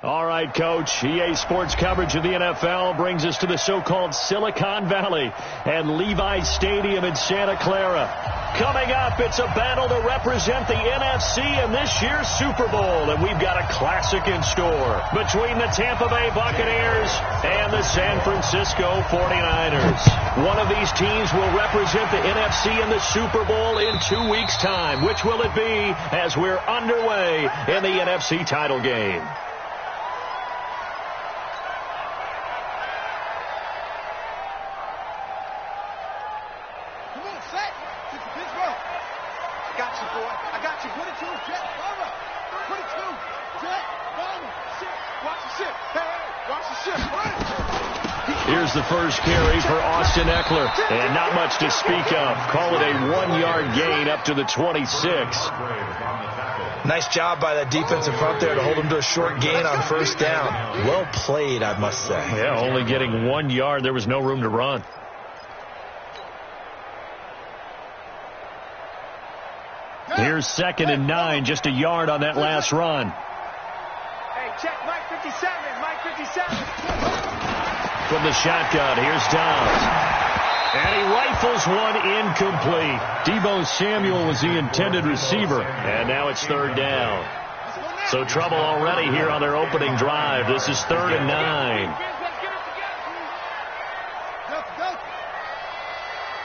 All right, Coach. EA Sports coverage of the NFL brings us to the so-called Silicon Valley and Levi's Stadium in Santa Clara. Coming up, it's a battle to represent the NFC in this year's Super Bowl, and we've got a classic in store between the Tampa Bay Buccaneers and the San Francisco 49ers. One of these teams will represent the NFC in the Super Bowl in 2 weeks' time. Which will it be as we're underway in the NFC title game? Here's the first carry for Austin Eckler, and not much to speak of. Call it a 1-yard gain up to the 26. Nice job by that defensive front there to hold him to a short gain on first down. Well played, I must say. Yeah, only getting 1 yard. There was no room to run. Here's 2nd and 9, just a yard on that last run. Hey, check Mike 57, Mike 57. From the shotgun, here's Dobbs. And he rifles one incomplete. Deebo Samuel was the intended receiver. And now it's 3rd down. So trouble already here on their opening drive. This is 3rd and 9.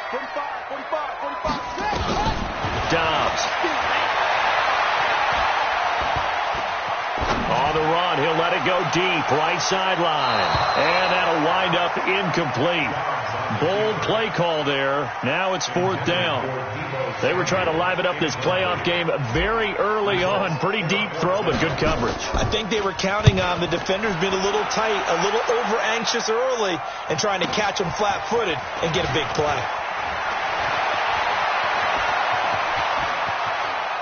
45. Dobbs. On the run, he'll let it go deep, right sideline. And that'll wind up incomplete. Bold play call there. Now it's 4th down. They were trying to liven up this playoff game very early on. Pretty deep throw, but good coverage. I think they were counting on the defenders being a little tight, a little over-anxious early, and trying to catch them flat-footed and get a big play.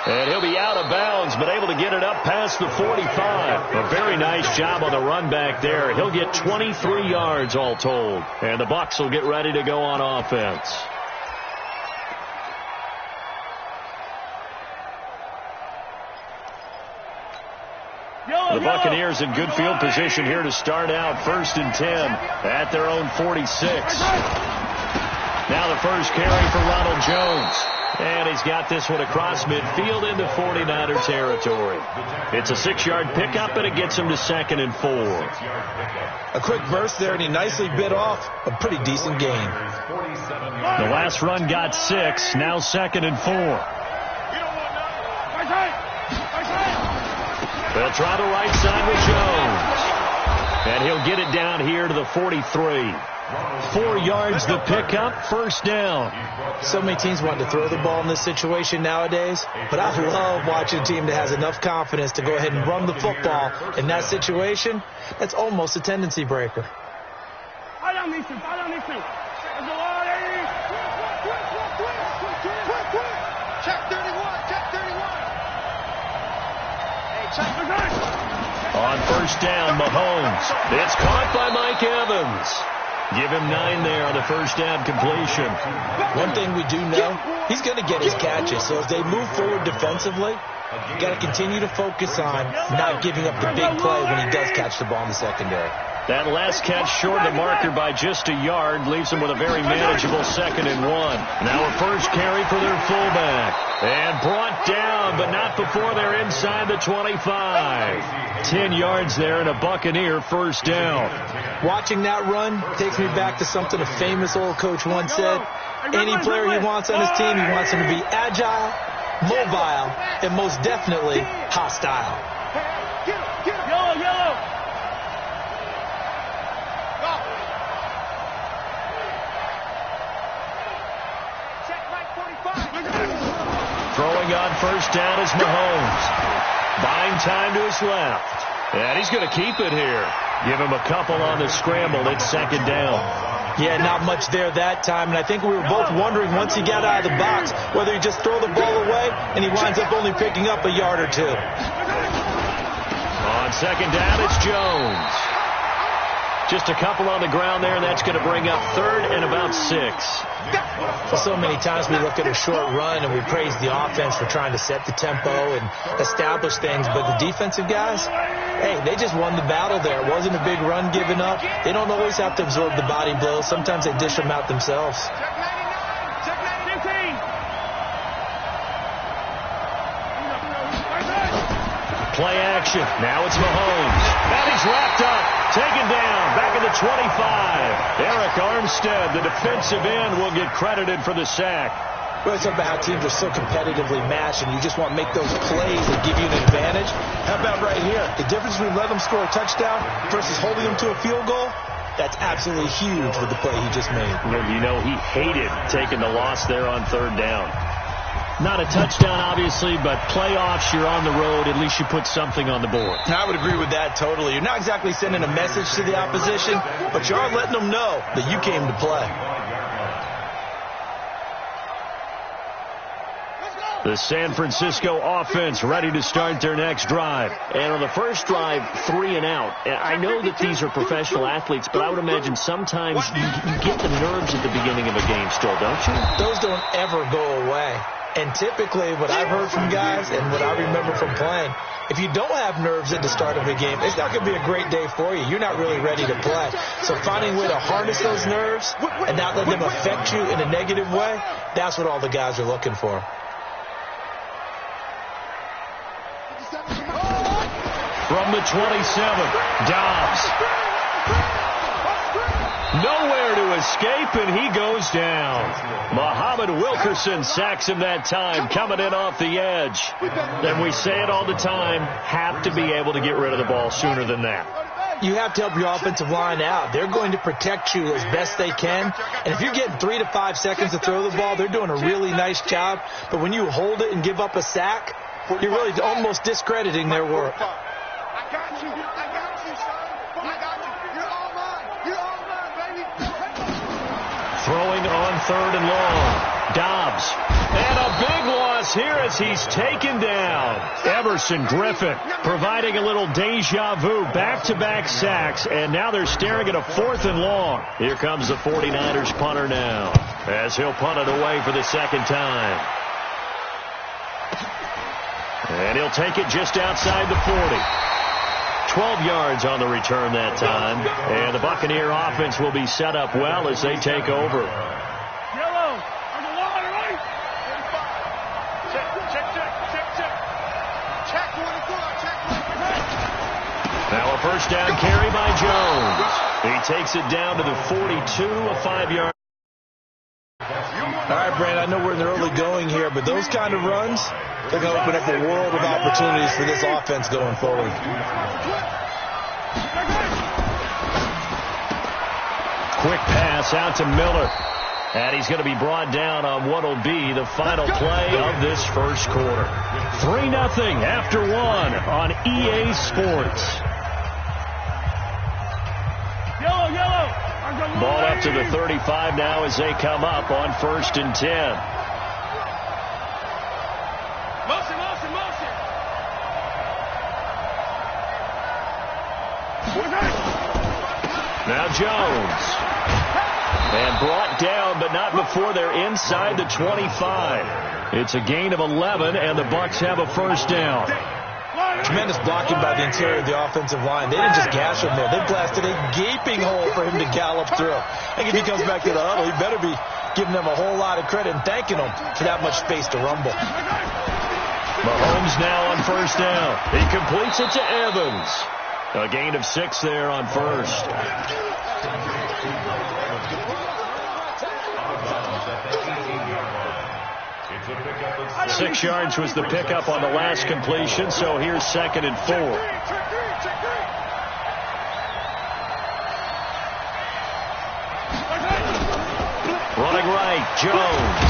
And he'll be out of bounds, but able to get it up past the 45. A very nice job on the run back there. He'll get 23 yards all told. And the Bucks will get ready to go on offense. The Buccaneers in good field position here to start out. 1st and 10 at their own 46. Now the first carry for Ronald Jones. And he's got this one across midfield into 49er territory. It's a 6-yard pickup, and it gets him to 2nd and 4. A quick burst there, and he nicely bit off a pretty decent gain. The last run got 6, now 2nd and 4. They'll try the right side with Jones. And he'll get it down here to the 43. 4 yards the pickup, 1st down. So many teams want to throw the ball in this situation nowadays, but I love watching a team that has enough confidence to go ahead and run the football in that situation. That's almost a tendency breaker. On 1st down, Mahomes. It's caught by Mike Evans. Give him 9 there on the 1st down completion. One thing we do know, he's going to get his catches. So as they move forward defensively, you got to continue to focus on not giving up the big play when he does catch the ball in the secondary. That last catch short of the marker by just a yard leaves them with a very manageable 2nd and 1. Now a first carry for their fullback. And brought down, but not before they're inside the 25. 10 yards there and a Buccaneer 1st down. Watching that run takes me back to something a famous old coach once said. Any player he wants on his team, he wants him to be agile, mobile, and most definitely hostile. Throwing on 1st down is Mahomes. Buying time to his left. And he's going to keep it here. Give him a couple on the scramble. It's 2nd down. Yeah, not much there that time. And I think we were both wondering once he got out of the box whether he just throw the ball away and he winds up only picking up a yard or 2. On 2nd down, it's Jones. Just a couple on the ground there, and that's going to bring up third and about 6. So many times we look at a short run and we praise the offense for trying to set the tempo and establish things, but the defensive guys, hey, they just won the battle there. It wasn't a big run given up. They don't always have to absorb the body blows. Sometimes they dish them out themselves. Play action. Now it's Mahomes. And he's wrapped up. Taken down. Back at the 25. Eric Armstead, the defensive end, will get credited for the sack. Well, it's about how teams are so competitively matched, and you just want to make those plays that give you an advantage. How about right here? The difference between letting them score a touchdown versus holding them to a field goal, that's absolutely huge with the play he just made. You know, he hated taking the loss there on third down. Not a touchdown, obviously, but playoffs, you're on the road. At least you put something on the board. I would agree with that totally. You're not exactly sending a message to the opposition, but you are letting them know that you came to play. The San Francisco offense ready to start their next drive. And on the first drive, 3 and out. I know that these are professional athletes, but I would imagine sometimes you get the nerves at the beginning of a game still, don't you? Those don't ever go away. And typically what I've heard from guys and what I remember from playing, if you don't have nerves at the start of a game, it's not going to be a great day for you. You're not really ready to play. So finding a way to harness those nerves and not let them affect you in a negative way, that's what all the guys are looking for. From the 27, Dobbs. Nowhere to escape, and he goes down. Muhammad Wilkerson sacks him that time, coming in off the edge. And we say it all the time, have to be able to get rid of the ball sooner than that. You have to help your offensive line out. They're going to protect you as best they can. And if you're getting 3 to 5 seconds to throw the ball, they're doing a really nice job. But when you hold it and give up a sack, you're really almost discrediting their work. I got you, son. I got you. You're all mine. You're all mine, baby. Throwing on third and long. Dobbs. And a big loss here as he's taken down. Everson Griffin providing a little deja vu. Back-to-back sacks, and now they're staring at a 4th and long. Here comes the 49ers punter now as he'll punt it away for the second time. And he'll take it just outside the 40. 12 yards on the return that time. And the Buccaneer offense will be set up well as they take over. Yellow. On the line, right? Check. Check 24. Check. Now a first down carry by Jones. He takes it down to the 42, a 5-yard. All right, Brandon, I know we're in the early going here, but those kind of runs, they're going to open up a world of opportunities for this offense going forward. Quick pass out to Miller. And he's going to be brought down on what will be the final play of this first quarter. 3-0 after 1 on EA Sports. Yellow. Ball up to the 35 now as they come up on 1st and 10. Motion. Now Jones. And brought down, but not before they're inside the 25. It's a gain of 11, and the Bucks have a first down. Tremendous blocking by the interior of the offensive line. They didn't just gash him there. They blasted a gaping hole for him to gallop through. I think if he comes back to the huddle, he better be giving them a whole lot of credit and thanking them for that much space to rumble. Mahomes now on first down. He completes it to Evans. A gain of 6 there on first. 6 yards was the pickup on the last completion, so here's 2nd and 4. Running right, Jones.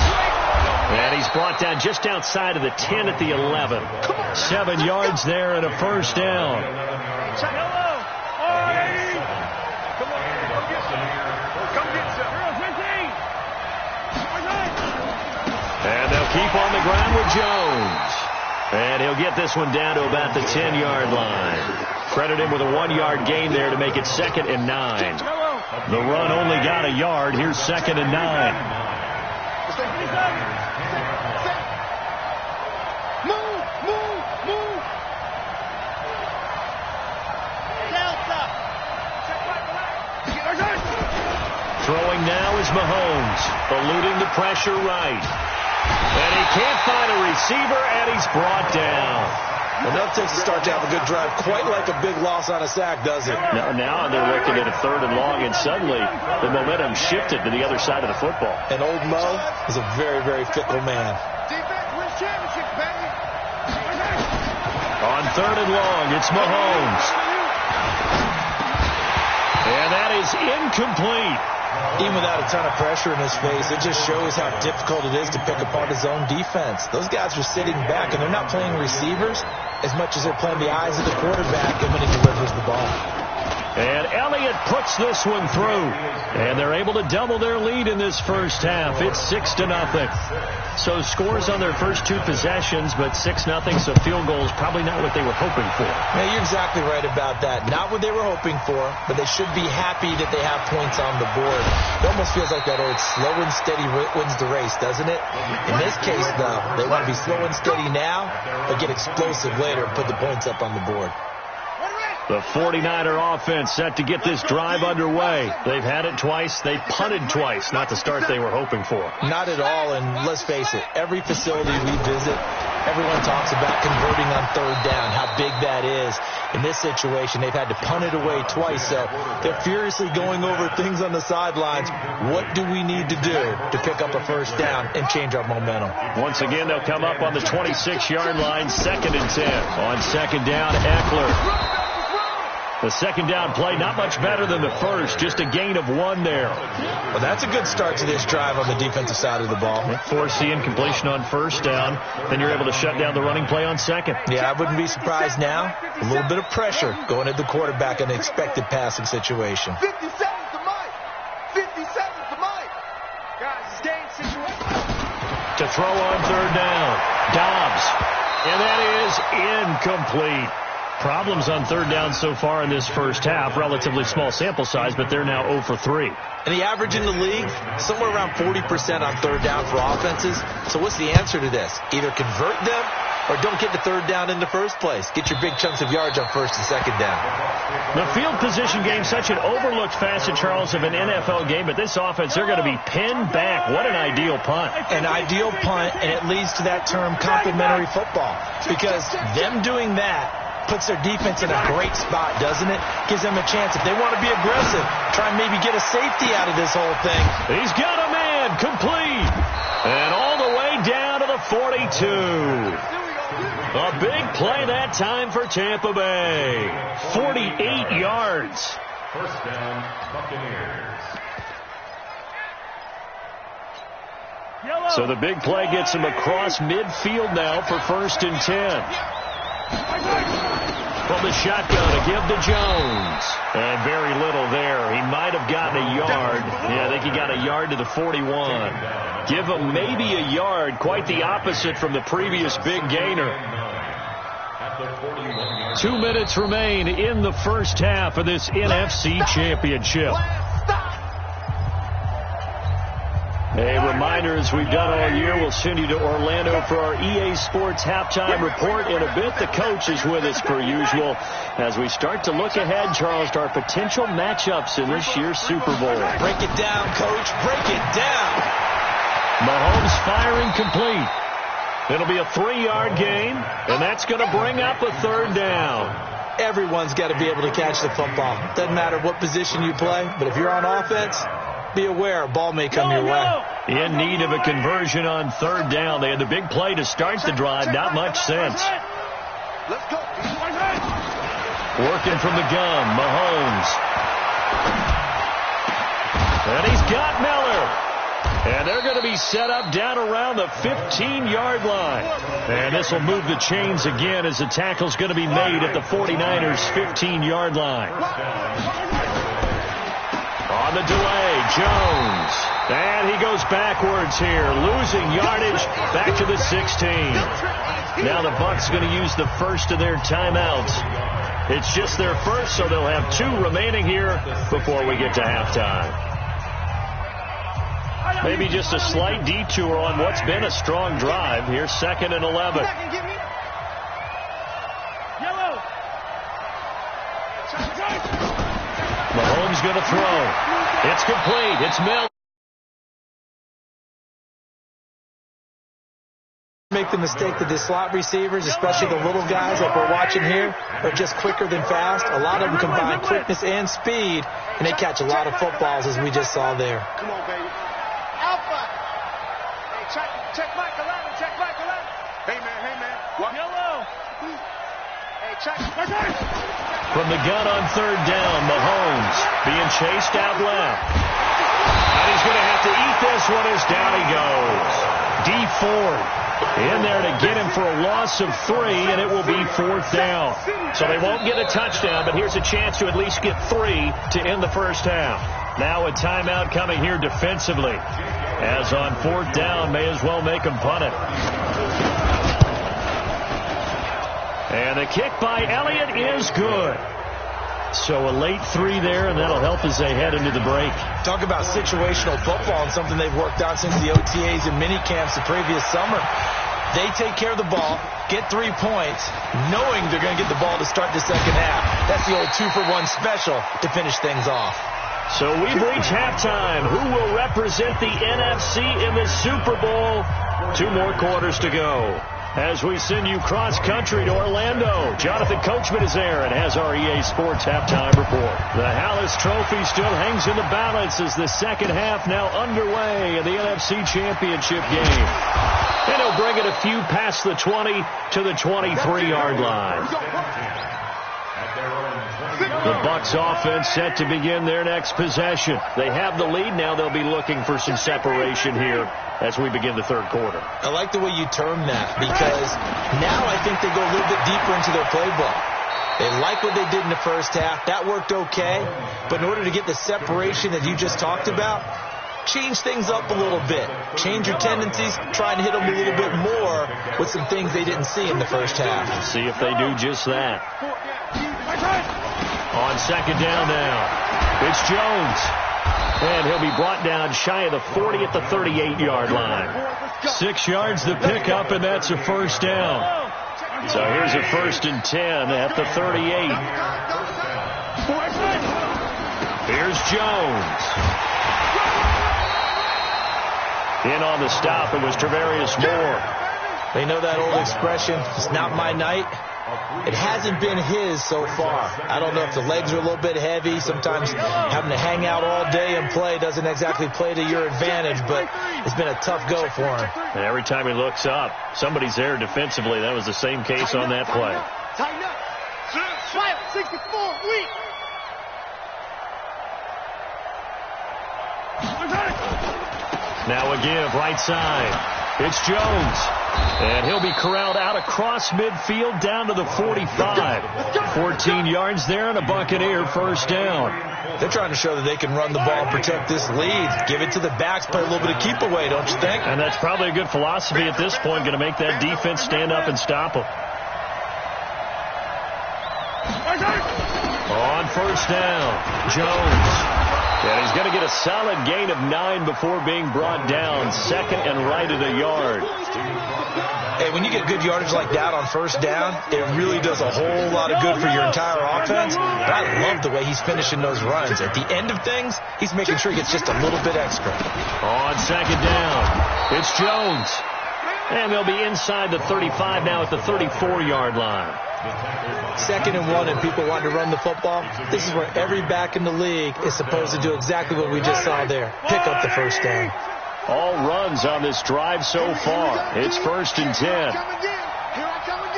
And he's brought down just outside of the 10 at the 11. 7 yards there and a first down. And they'll keep on the ground with Jones. And he'll get this one down to about the 10-yard line. Credit him with a 1-yard gain there to make it 2nd and 9. The run only got a yard. Here's 2nd and 9. Throwing now is Mahomes, eluding the pressure right. And he can't find a receiver, and he's brought down. Enough takes to start to have a good drive, quite like a big loss on a sack, does it? Now they're looking at a 3rd and long, and suddenly the momentum shifted to the other side of the football. And old Mo is a very, very fickle man. Defense wins championships, baby. On 3rd and long, it's Mahomes. And that is incomplete. Even without a ton of pressure in his face, it just shows how difficult it is to pick apart his own defense. Those guys are sitting back, and they're not playing receivers as much as they're playing the eyes of the quarterback and when he delivers the ball. And Elliott puts this one through. And they're able to double their lead in this first half. It's 6-0. So scores on their first 2 possessions, but 6-0, so field goals probably not what they were hoping for. Yeah, you're exactly right about that. Not what they were hoping for, but they should be happy that they have points on the board. It almost feels like that old slow and steady wins the race, doesn't it? In this case, though, they want to be slow and steady now, but get explosive later and put the points up on the board. The 49er offense set to get this drive underway. They've had it twice. They punted twice. Not the start they were hoping for. Not at all, and let's face it, every facility we visit, everyone talks about converting on 3rd down, how big that is. In this situation, they've had to punt it away twice, so they're furiously going over things on the sidelines. What do we need to do to pick up a 1st down and change our momentum? Once again, they'll come up on the 26-yard line, 2nd and 10. On 2nd down, Eckler. The 2nd down play, not much better than the first, just a gain of 1 there. Well, that's a good start to this drive on the defensive side of the ball. Force the incompletion on 1st down, then you're able to shut down the running play on 2nd. Yeah, I wouldn't be surprised now. A little bit of pressure going at the quarterback in the expected passing situation. 50 seconds to Mike. 50 seconds to Mike. Guys, stay in situation. To throw on 3rd down, Dobbs. And that is incomplete. Problems on 3rd down so far in this first half. Relatively small sample size, but they're now 0 for 3. And the average in the league, somewhere around 40% on 3rd down for offenses. So what's the answer to this? Either convert them or don't get the 3rd down in the first place. Get your big chunks of yards on 1st and 2nd down. The field position game, such an overlooked facet, Charles, of an NFL game, but this offense, they're going to be pinned back. What an ideal punt. An ideal punt, and it leads to that term complementary football. Because them doing that puts their defense in a great spot, doesn't it? Gives them a chance. If they want to be aggressive, try and maybe get a safety out of this whole thing. He's got a man, complete. And all the way down to the 42. A big play that time for Tampa Bay. 48 yards. 1st down, Buccaneers. So the big play gets him across midfield now for 1st and 10. From the shotgun, a give to Jones. And very little there. He might have gotten a yard. Yeah, I think he got a yard to the 41. Give him maybe a yard. Quite the opposite from the previous big gainer. 2 minutes remain in the first half of this NFC Championship. A reminder, as we've done all year, we'll send you to Orlando for our EA Sports halftime report in a bit. The coach is with us per usual as we start to look ahead, Charles, to our potential matchups in this year's Super Bowl. Break it down, Coach. Break it down. Mahomes firing complete. It'll be a 3-yard gain, and that's going to bring up a 3rd down. Everyone's got to be able to catch the football. Doesn't matter what position you play, but if you're on offense, be aware a ball may come your way. In need of a conversion on 3rd down. They had the big play to start the drive. Not much sense. Let's go. Working from the gun, Mahomes. And he's got Miller. And they're going to be set up down around the 15-yard line. And this will move the chains again as the tackle's going to be made at the 49ers' 15-yard line. On the delay, Jones. And he goes backwards here, losing yardage back to the 16. Now the Bucks going to use the first of their timeouts. It's just their first, so they'll have 2 remaining here before we get to halftime. Maybe just a slight detour on what's been a strong drive. Here's 2nd and 11. Mahomes going to throw. It's complete. It's Mill. Make the mistake that the slot receivers, especially the little guys like we're watching here, are just quicker than fast. A lot of them combine quickness and speed, and they catch a lot of footballs, as we just saw there. Come on, baby. Alpha. Hey, check Mike 11. Check Mike 11. Hey, man. What? Yellow. Hey, check. From the gun on 3rd down, Mahomes being chased out left. And he's going to have to eat this one as down he goes. D Ford in there to get him for a loss of 3, and it will be 4th down. So they won't get a touchdown, but here's a chance to at least get 3 to end the first half. Now a timeout coming here defensively. As on 4th down, may as well make them punt it. And the kick by Elliott is good. So a late 3 there, and that'll help as they head into the break. Talk about situational football and something they've worked out since the OTAs and mini camps the previous summer. They take care of the ball, get 3 points, knowing they're going to get the ball to start the second half. That's the old 2-for-1 special to finish things off. So we've reached halftime. Who will represent the NFC in the Super Bowl? 2 more quarters to go. As we send you cross-country to Orlando, Jonathan Coachman is there and has our EA Sports halftime report. The Hallis Trophy still hangs in the balance as the second half now underway in the NFC Championship game. And he'll bring it a few past the 20 to the 23-yard line. The Bucks offense set to begin their next possession. They have the lead. Now they'll be looking for some separation here as we begin the third quarter. I like the way you term that, because now I think they go a little bit deeper into their playbook. They like what they did in the first half. That worked okay. But in order to get the separation that you just talked about, change things up a little bit. Change your tendencies. Try and hit them a little bit more with some things they didn't see in the first half. See if they do just that. On 2nd down now, it's Jones. And he'll be brought down shy of the 40 at the 38-yard line. 6 yards to pick up, and that's a first down. So here's a 1st and 10 at the 38. Here's Jones. In on the stop, it was Travarius Moore. They know that old expression, it's not my night. It hasn't been his so far. I don't know if the legs are a little bit heavy. Sometimes having to hang out all day and play doesn't exactly play to your advantage, but it's been a tough go for him. And every time he looks up, somebody's there defensively. That was the same case on that play. Tighten up. 64, weak. Now a give, right side. It's Jones. And he'll be corralled out across midfield down to the 45. 14 yards there and a Buccaneer first down. They're trying to show that they can run the ball and protect this lead. Give it to the backs, play a little bit of keep away, don't you think? And that's probably a good philosophy at this point, going to make that defense stand up and stop them. On first down, Jones. And he's going to get a solid gain of 9 before being brought down. 2nd and right at a yard. Hey, when you get good yardage like that on first down, it really does a whole lot of good for your entire offense. But I love the way he's finishing those runs. At the end of things, he's making sure he gets just a little bit extra. On 2nd down, it's Jones. And they'll be inside the 35 now at the 34-yard line. 2nd and 1 and people want to run the football. This is where every back in the league is supposed to do exactly what we just saw there. Pick up the first down. All runs on this drive so far. It's 1st and 10. Here I come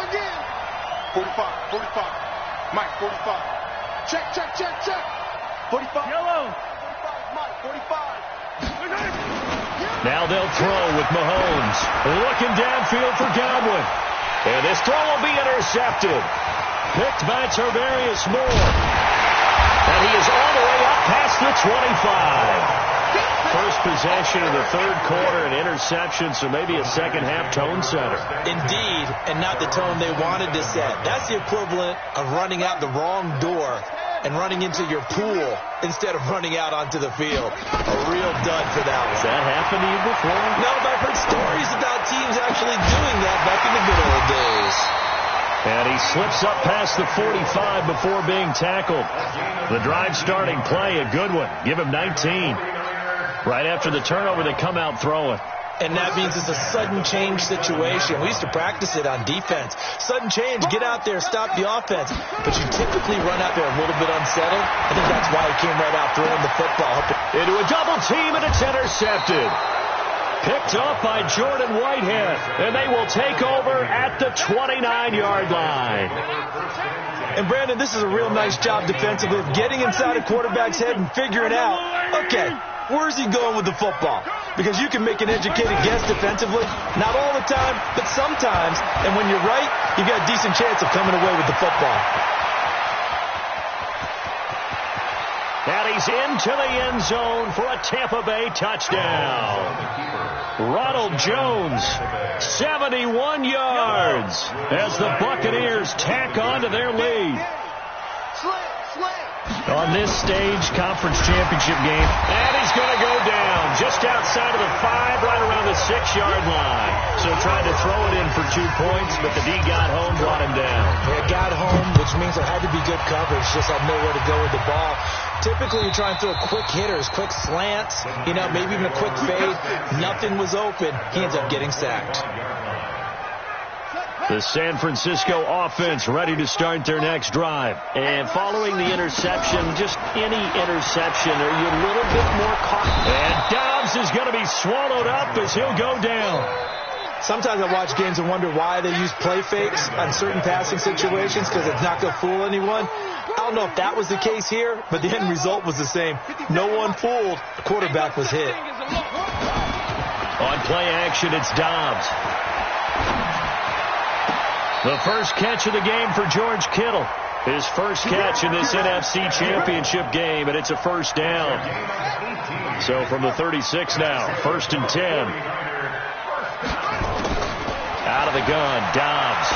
again. 45. Mike, 45. Check. 45. Yellow. 45, Mike, 45. Now they'll throw with Mahomes. Looking downfield for Godwin. And this throw will be intercepted. Picked by Travarius Moore. And he is all the way up past the 25. First possession of the third quarter, an interception, so maybe a second-half tone setter. Indeed, and not the tone they wanted to set. That's the equivalent of running out the wrong door and running into your pool instead of running out onto the field. A real dud for that one. Has that happened to you before? No, but I've heard stories about teams actually doing that back in the good old days. And he slips up past the 45 before being tackled. The drive starting play, a good one. Give him 19. Right after the turnover, they come out throwing. And that means it's a sudden change situation. We used to practice it on defense. Sudden change, get out there, stop the offense. But you typically run out there a little bit unsettled. I think that's why he came right out throwing the football. Into a double team, and it's intercepted. Picked up by Jordan Whitehead. And they will take over at the 29-yard line. And, Brandon, this is a real nice job defensively of getting inside a quarterback's head and figuring out, okay, where's he going with the football? Because you can make an educated guess defensively. Not all the time, but sometimes. And when you're right, you've got a decent chance of coming away with the football. And he's into the end zone for a Tampa Bay touchdown. Ronald Jones, 71 yards as the Buccaneers tack on to their lead. On this stage, conference championship game, and he's going to go down just outside of the 5, right around the 6-yard line. So tried to throw it in for 2 points, but the D got home, brought him down. Yeah, got home, which means there had to be good coverage, just had nowhere to go with the ball. Typically, you're trying to throw quick hitters, quick slants, maybe even a quick fade. Nothing was open. He ends up getting sacked. The San Francisco offense ready to start their next drive. And following the interception, just any interception, are you a little bit more cautious? And Dobbs is going to be swallowed up as he'll go down. Sometimes I watch games and wonder why they use play fakes on certain passing situations, because it's not going to fool anyone. I don't know if that was the case here, but the end result was the same. No one fooled. The quarterback was hit. On play action, it's Dobbs. The first catch of the game for George Kittle. His first catch in this NFC Championship game, and it's a first down. So from the 36 now, 1st and 10. Out of the gun, Dobbs.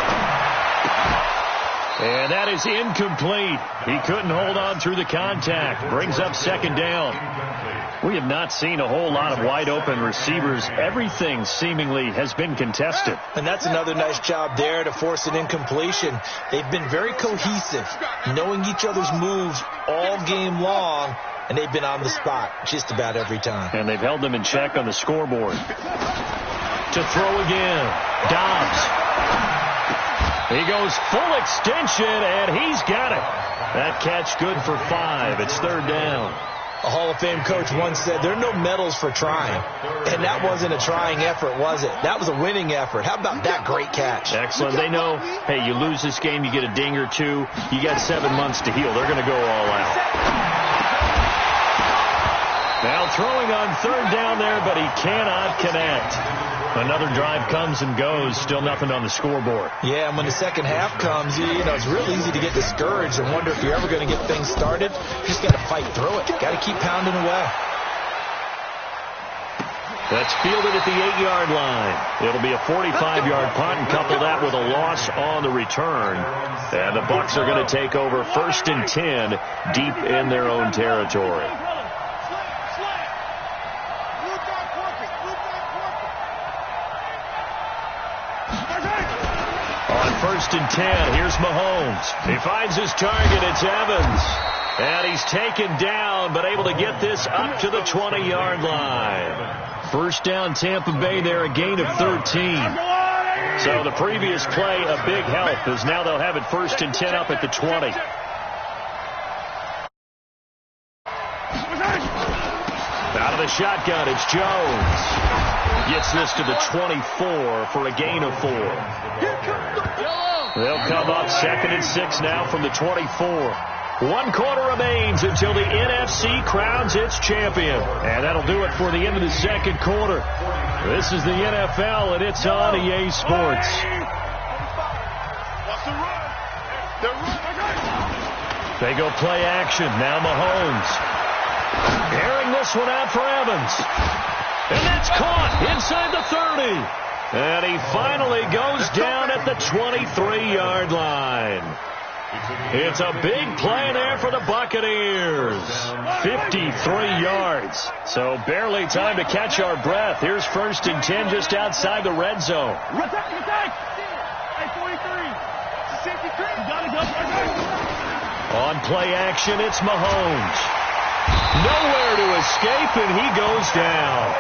And that is incomplete. He couldn't hold on through the contact. Brings up 2nd down. We have not seen a whole lot of wide-open receivers. Everything seemingly has been contested. And that's another nice job there to force an incompletion. They've been very cohesive, knowing each other's moves all game long, and they've been on the spot just about every time. And they've held them in check on the scoreboard. To throw again, Dobbs. He goes full extension, and he's got it. That catch good for 5. It's 3rd down. A Hall of Fame coach once said, there are no medals for trying. And that wasn't a trying effort, was it? That was a winning effort. How about that great catch? Excellent. They know, hey, you lose this game, you get a ding or 2. You got 7 months to heal. They're going to go all out. Now throwing on 3rd down there, but he cannot connect. Another drive comes and goes. Still nothing on the scoreboard. Yeah, and when the second half comes, it's real easy to get discouraged and wonder if you're ever going to get things started. You just got to fight through it. Got to keep pounding away. That's fielded at the 8-yard line. It'll be a 45-yard punt, and couple that with a loss on the return. And the Bucks are going to take over 1st and 10 deep in their own territory. On 1st and 10, here's Mahomes. He finds his target. It's Evans. And he's taken down, but able to get this up to the 20-yard line. 1st down, Tampa Bay there, a gain of 13. So the previous play, a big help, as now they'll have it 1st and 10 up at the 20. Out of the shotgun, it's Jones. Gets this to the 24 for a gain of 4. They'll come up 2nd and 6 now from the 24. 1 quarter remains until the NFC crowns its champion. And that'll do it for the end of the 2nd quarter. This is the NFL, and it's on EA Sports. They go play action. Now Mahomes. Airing this one out for Evans. And that's caught inside the 30. And he finally goes down at the 23-yard line. It's a big play there for the Buccaneers. 53 yards. So barely time to catch our breath. Here's 1st and 10 just outside the red zone. On play action, it's Mahomes. Nowhere to escape, and he goes down.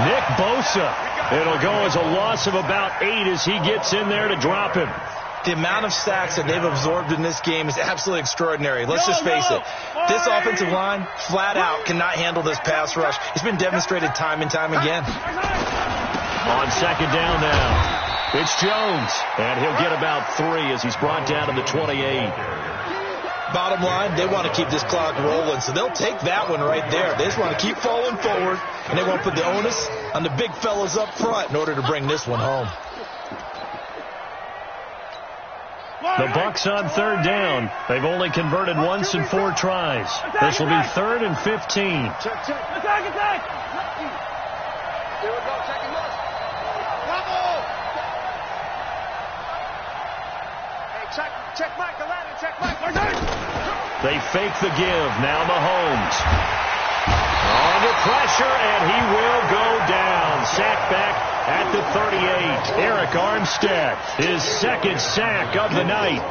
Nick Bosa. It'll go as a loss of about 8 as he gets in there to drop him. The amount of sacks that they've absorbed in this game is absolutely extraordinary. Let's just face it. This offensive line, flat out, cannot handle this pass rush. It's been demonstrated time and time again. On 2nd down now, it's Jones. And he'll get about 3 as he's brought down to the 28. Bottom line, they want to keep this clock rolling, so they'll take that one right there. They just want to keep falling forward, and they want to put the onus on the big fellas up front in order to bring this one home. The Bucks on 3rd down. They've only converted once in 4 tries. This will be 3rd and 15. Attack! Here we go, check him out. Hey, check Michael Allen, check Michael. They fake the give. Now Mahomes. Under pressure, and he will go down. Sacked back at the 38. Eric Armstead, his 2nd sack of the night.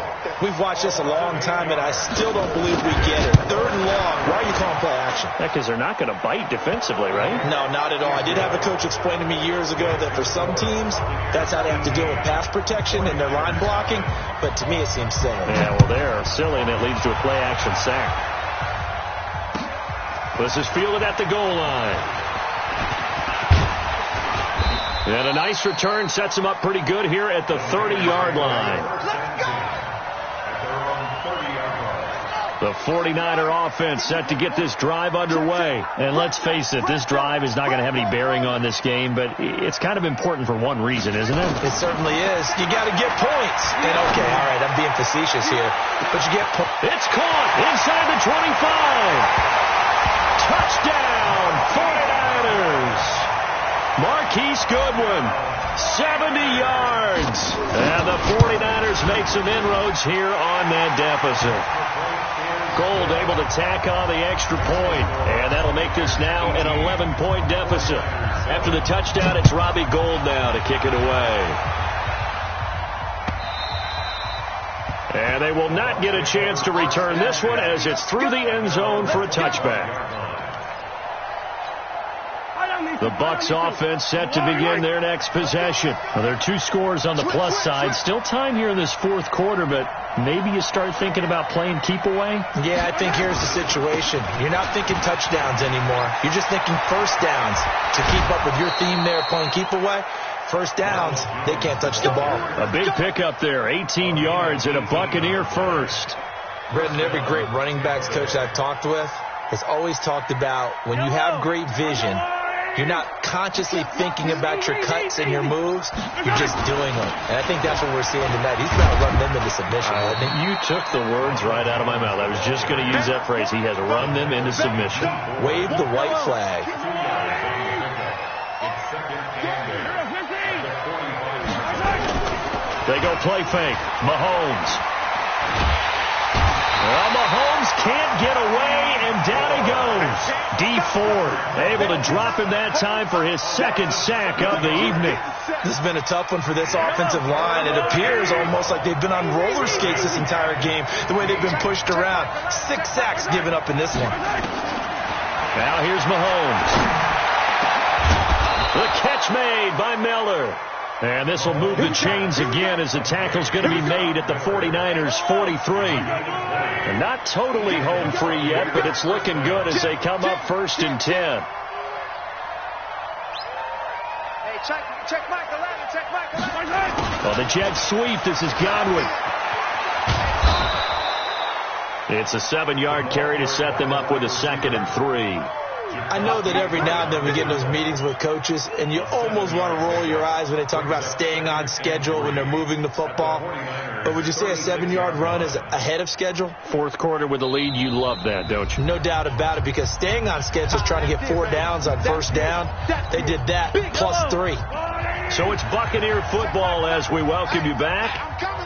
We've watched this a long time, and I still don't believe we get it. 3rd and long. Why are you calling play action? Because they're not going to bite defensively, right? No, not at all. I did have a coach explain to me years ago that for some teams, that's how they have to deal with pass protection and their line blocking. But to me, it seems silly. Yeah, well, they're silly, and it leads to a play action sack. This is fielded at the goal line. And a nice return sets him up pretty good here at the 30-yard line. The 49er offense set to get this drive underway. And let's face it, this drive is not going to have any bearing on this game, but it's kind of important for one reason, isn't it? It certainly is. You got to get points. And okay, all right, I'm being facetious here, but you get points. It's caught inside the 25. Touchdown, 49ers. Marquise Goodwin, 70 yards. And the 49ers make some inroads here on that deficit. Gold able to tack on the extra point, and that'll make this now an 11-point deficit. After the touchdown, it's Robbie Gould now to kick it away. And they will not get a chance to return this one as it's through the end zone for a touchback. The Bucks offense set to begin their next possession. Well, there are 2 scores on the plus side. Still time here in this 4th quarter, but maybe you start thinking about playing keep away? Yeah, I think here's the situation. You're not thinking touchdowns anymore. You're just thinking first downs. To keep up with your theme there, playing keep away, first downs, they can't touch the ball. A big pickup there, 18 yards and a Buccaneer first. Brendan, every great running backs coach I've talked with has always talked about when you have great vision, you're not consciously thinking about your cuts and your moves. You're just doing them. And I think that's what we're seeing tonight. He's about to run them into submission. I think you took the words right out of my mouth. I was just going to use that phrase. He has run them into submission. Wave the white flag. They go play fake. Mahomes. Well, Mahomes can't get away, and down he goes. D Ford able to drop him that time for his 2nd sack of the evening. This has been a tough one for this offensive line. It appears almost like they've been on roller skates this entire game, the way they've been pushed around. 6 sacks given up in this one. Now here's Mahomes. The catch made by Miller. And this will move the chains again as the tackle's going to be made at the 49ers 43. They're not totally home free yet, but it's looking good as they come up 1st and 10. Hey, check Michael Allen, check Michael Allen. Well, the jet sweep, this is Godwin. It's a 7-yard carry to set them up with a 2nd and 3. I know that every now and then we get in those meetings with coaches, and you almost want to roll your eyes when they talk about staying on schedule when they're moving the football. But would you say a 7-yard run is ahead of schedule? Fourth quarter with the lead, you love that, don't you? No doubt about it, because staying on schedule is trying to get 4 downs on first down. They did that plus 3. So it's Buccaneer football as we welcome you back.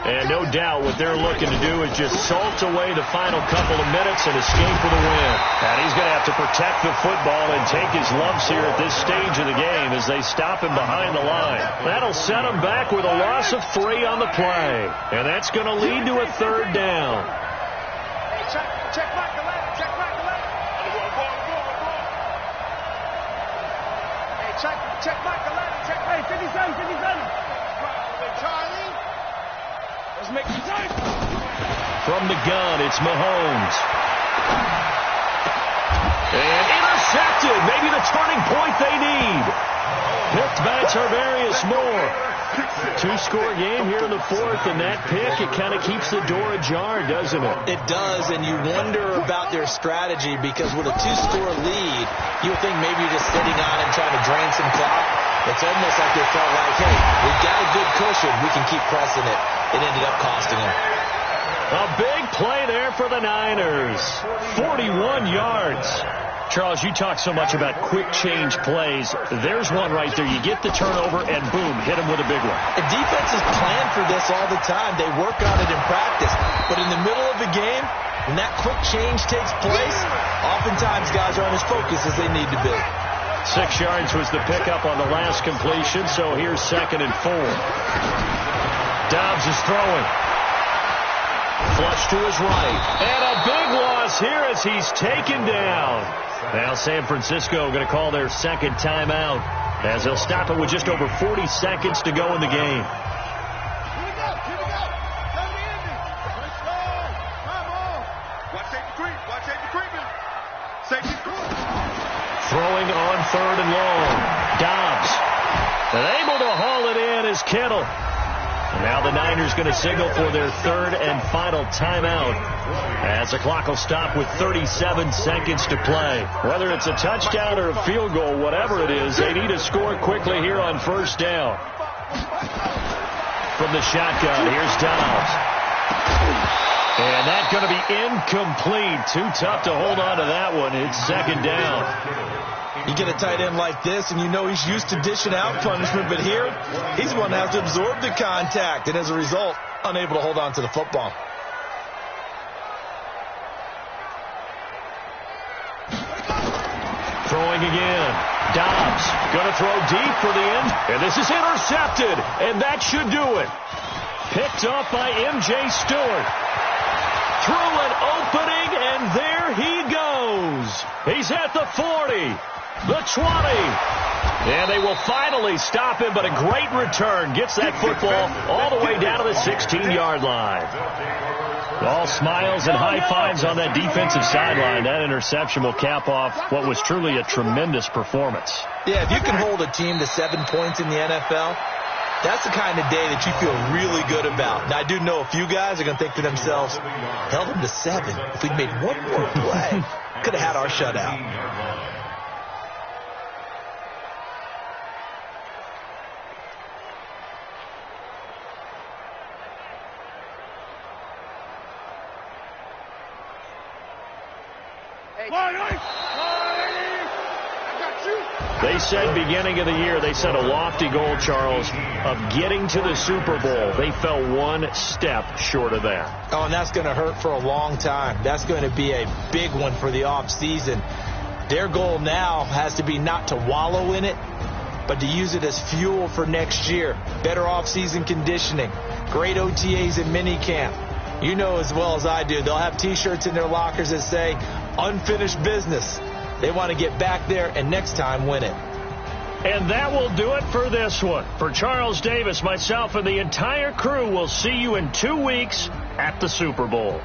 And no doubt what they're looking to do is just salt away the final couple of minutes and escape with a win. And he's going to have to protect the football and take his lumps here at this stage of the game as they stop him behind the line. That'll set him back with a loss of 3 on the play. And that's going to lead to a 3rd down. Hey, check Michael Allen. Check Michael Allen. Hey, check Michael Allen. Hey, 57. Charlie. Let's make some time. From the gun, it's Mahomes. And intercepted. Maybe the turning point they need. Picked by Tarvarius Moore. 2-score game here in the 4th, and that pick, it kind of keeps the door ajar, doesn't it? It does, and you wonder about their strategy, because with a 2-score lead, you would think maybe you're just sitting on and trying to drain some clock. It's almost like they felt like, hey, we've got a good cushion. We can keep pressing it. It ended up costing them. A big play there for the Niners. 41 yards. Charles, you talk so much about quick change plays. There's one right there. You get the turnover, and boom, hit him with a big one. And defenses plan for this all the time. They work on it in practice. But in the middle of the game, when that quick change takes place, oftentimes guys aren't as focused as they need to be. 6 yards was the pickup on the last completion, so here's 2nd and 4. Dobbs is throwing. Flush to his right. And a big loss here as he's taken down. Now San Francisco going to call their 2nd timeout as they'll stop it with just over 40 seconds to go in the game. Here we go. Come to Indy. Let's go. Come on. Watch safety creep. Watch safety creeping. Safety creep. Throwing on 3rd and long. Dobbs. And able to haul it in is Kittle. Now the Niners going to signal for their 3rd and final timeout as the clock will stop with 37 seconds to play. Whether it's a touchdown or a field goal, whatever it is, they need to score quickly here on 1st down. From the shotgun, here's Dobbs. And that's going to be incomplete. Too tough to hold on to that one. It's 2nd down. You get a tight end like this, and you know he's used to dishing out punishment, but here, he's one that has to absorb the contact, and as a result, unable to hold on to the football. Throwing again. Dobbs going to throw deep for the end, and this is intercepted, and that should do it. Picked up by M.J. Stewart. Through an opening, and there he goes. He's at the 40. The 20. And they will finally stop him, but a great return. Gets that football all the way down to the 16-yard line. All smiles and high fives on that defensive sideline. That interception will cap off what was truly a tremendous performance. Yeah, if you can hold a team to 7 points in the NFL, that's the kind of day that you feel really good about. Now, I do know a few guys are going to think to themselves, held them to 7. If we'd made one more play, could have had our shutout. They said beginning of the year, they set a lofty goal, Charles, of getting to the Super Bowl. They fell one step short of that. Oh, and that's going to hurt for a long time. That's going to be a big one for the offseason. Their goal now has to be not to wallow in it, but to use it as fuel for next year. Better offseason conditioning, great OTAs and minicamp. You know as well as I do, they'll have T-shirts in their lockers that say, unfinished business. They want to get back there and next time win it. And that will do it for this one. For Charles Davis, myself, and the entire crew, we'll see you in 2 weeks at the Super Bowl.